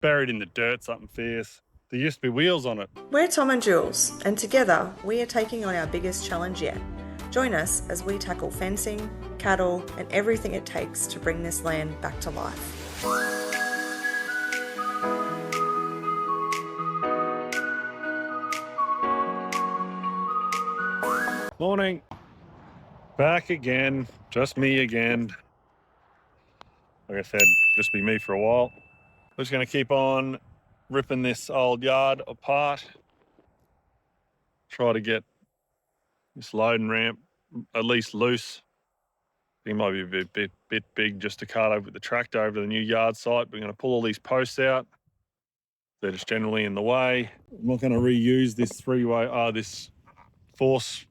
buried in the dirt, something fierce. There used to be wheels on it. We're Tom and Jules, and together we are taking on our biggest challenge yet. Join us as we tackle fencing, cattle, and everything it takes to bring this land back to life. Morning. Back again, just me again. Like I said, just be me for a while. We're just gonna keep on ripping this old yard apart. Try to get this loading ramp at least loose. It might be a bit big just to cart over with the tractor over to the new yard site. We're gonna pull all these posts out. They're just generally in the way. I'm not gonna reuse this this force,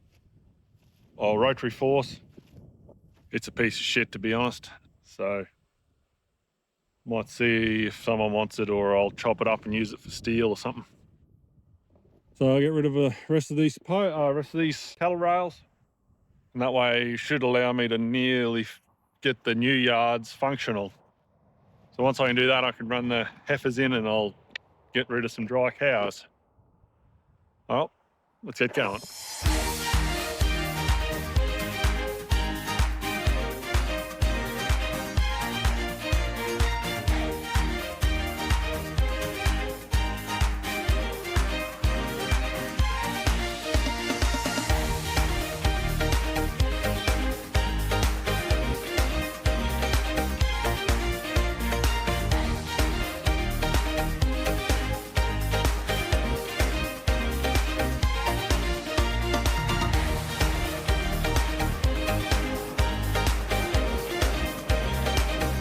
or rotary force. It's a piece of shit, to be honest. So might see if someone wants it, or I'll chop it up and use it for steel or something. So I'll get rid of the rest of these cattle rails, and that way should allow me to nearly get the new yards functional. So once I can do that, I can run the heifers in and I'll get rid of some dry cows. Well, let's get going.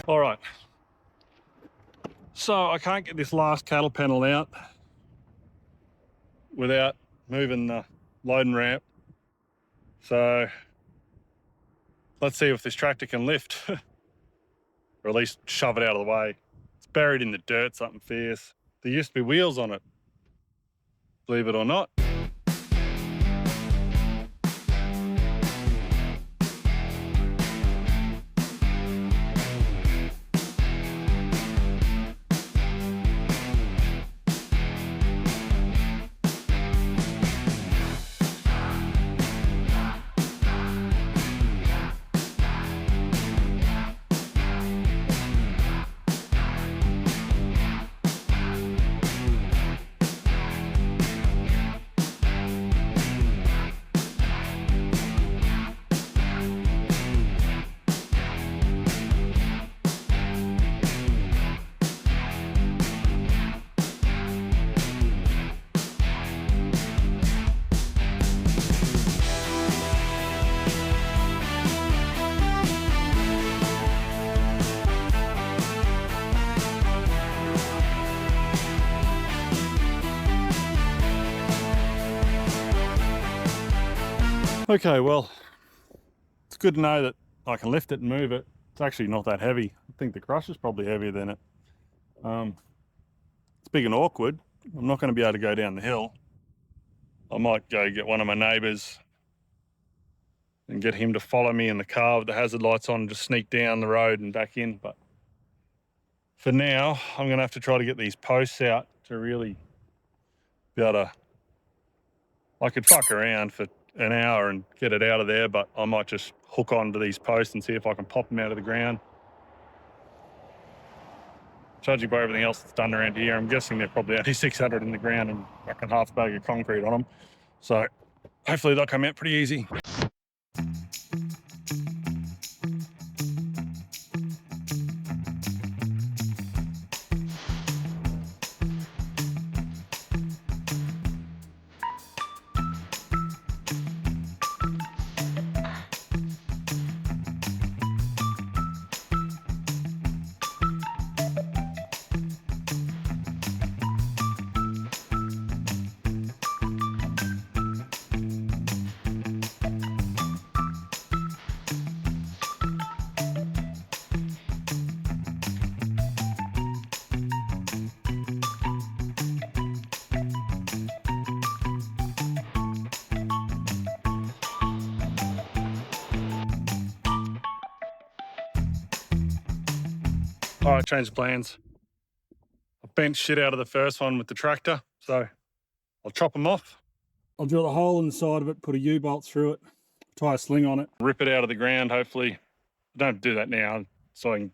All right, so I can't get this last cattle panel out without moving the loading ramp. So let's see if this tractor can lift, or at least shove it out of the way. It's buried in the dirt, something fierce. There used to be wheels on it, believe it or not. Okay, well, it's good to know that I can lift it and move it. It's actually not that heavy. I think the crusher's probably heavier than it. It's big and awkward. I'm not going to be able to go down the hill. I might go get one of my neighbours and get him to follow me in the car with the hazard lights on and just sneak down the road and back in. But for now, I'm going to have to try to get these posts out to really be able to... I could fuck around for an hour and get it out of there, but I might just hook onto these posts and see if I can pop them out of the ground. Judging by everything else that's done around here, I'm guessing they're probably only 600 in the ground and fucking half a bag of concrete on them. So hopefully they'll come out pretty easy. All right, change of plans. I bent shit out of the first one with the tractor, so I'll chop them off. I'll drill a hole in the side of it, put a U-bolt through it, tie a sling on it. Rip it out of the ground, hopefully. I don't do that now, so I can,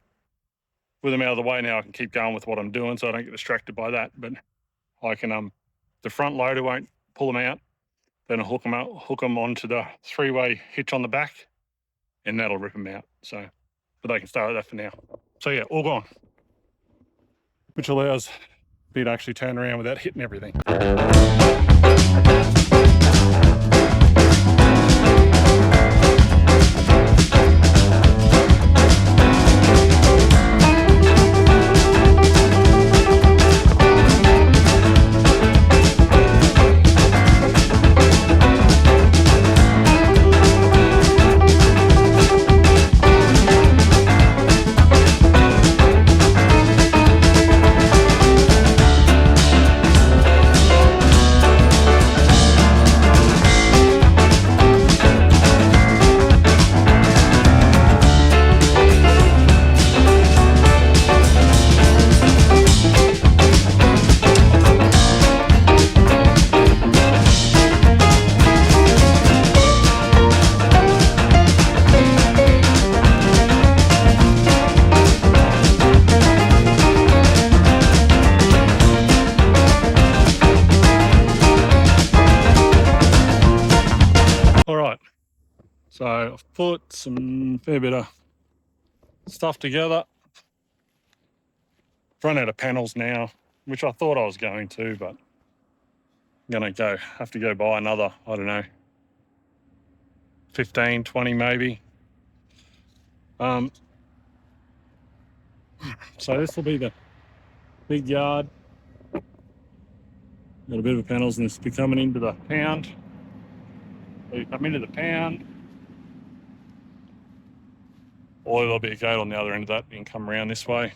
with them out of the way now, I can keep going with what I'm doing so I don't get distracted by that. But I can, the front loader won't pull them out. Then I'll hook them onto the 3-way hitch on the back, and that'll rip them out. So, but they can stay like that for now. So yeah, all gone. Which allows me to actually turn around without hitting everything. So I've put some fair bit of stuff together. Run out of panels now, which I thought I was going to, but I'm gonna have to go buy another, I don't know, 15, 20 maybe. So this will be the big yard. Got a bit of panels and this will be coming into the pound. So you come into the pound, or there'll be a gate on the other end of that. You can come around this way.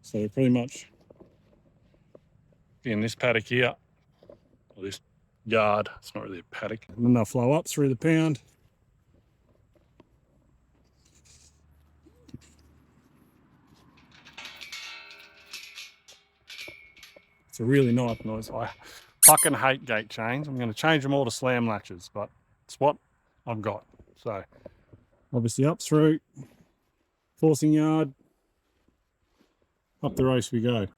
So pretty much be in this paddock here, or this yard. It's not really a paddock. And then they'll flow up through the pound. It's a really nice noise. I fucking hate gate chains. I'm going to change them all to slam latches, but it's what I've got. So obviously up through, forcing yard, up the race we go.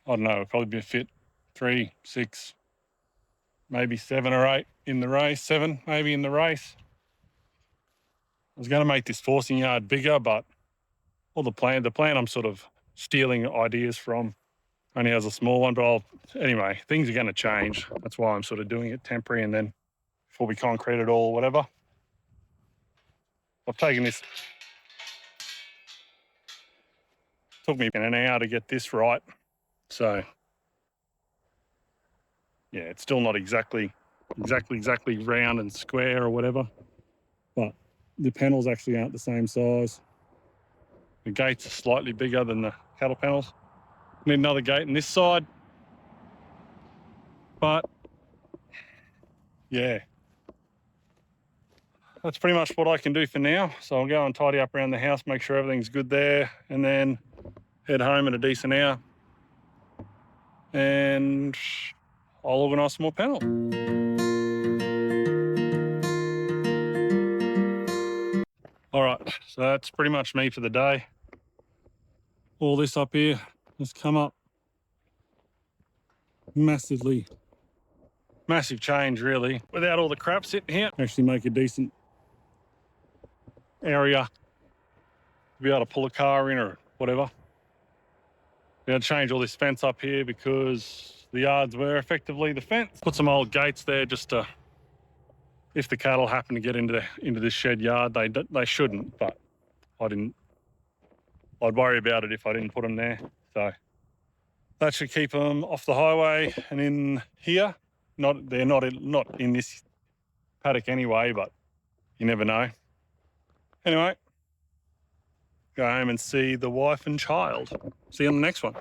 I don't know, it'll probably be a fit 3, 6, maybe 7 or 8 in the race, 7 maybe in the race. I was going to make this forcing yard bigger, but all the plan I'm sort of stealing ideas from only has a small one, but anyway, things are going to change. That's why I'm sort of doing it temporary, and then before we concrete it all, whatever. I've taken this, took me an hour to get this right. So yeah, it's still not exactly round and square or whatever, but the panels actually aren't the same size. The gates are slightly bigger than the cattle panels. Need another gate on this side, but yeah, that's pretty much what I can do for now. So I'll go and tidy up around the house, make sure everything's good there, and then head home in a decent hour. And I'll organise some more panels. All right, so that's pretty much me for the day. All this up here has come up massive change really. Without all the crap sitting here, actually make a decent area to be able to pull a car in or whatever. We're going to change all this fence up here because the yards were effectively the fence. Put some old gates there just to, if the cattle happen to get into this shed yard, they shouldn't, but I'd worry about it if I didn't put them there. So that should keep them off the highway and in here. They're not in this paddock anyway, but you never know. Anyway, go home and see the wife and child. See you on the next one.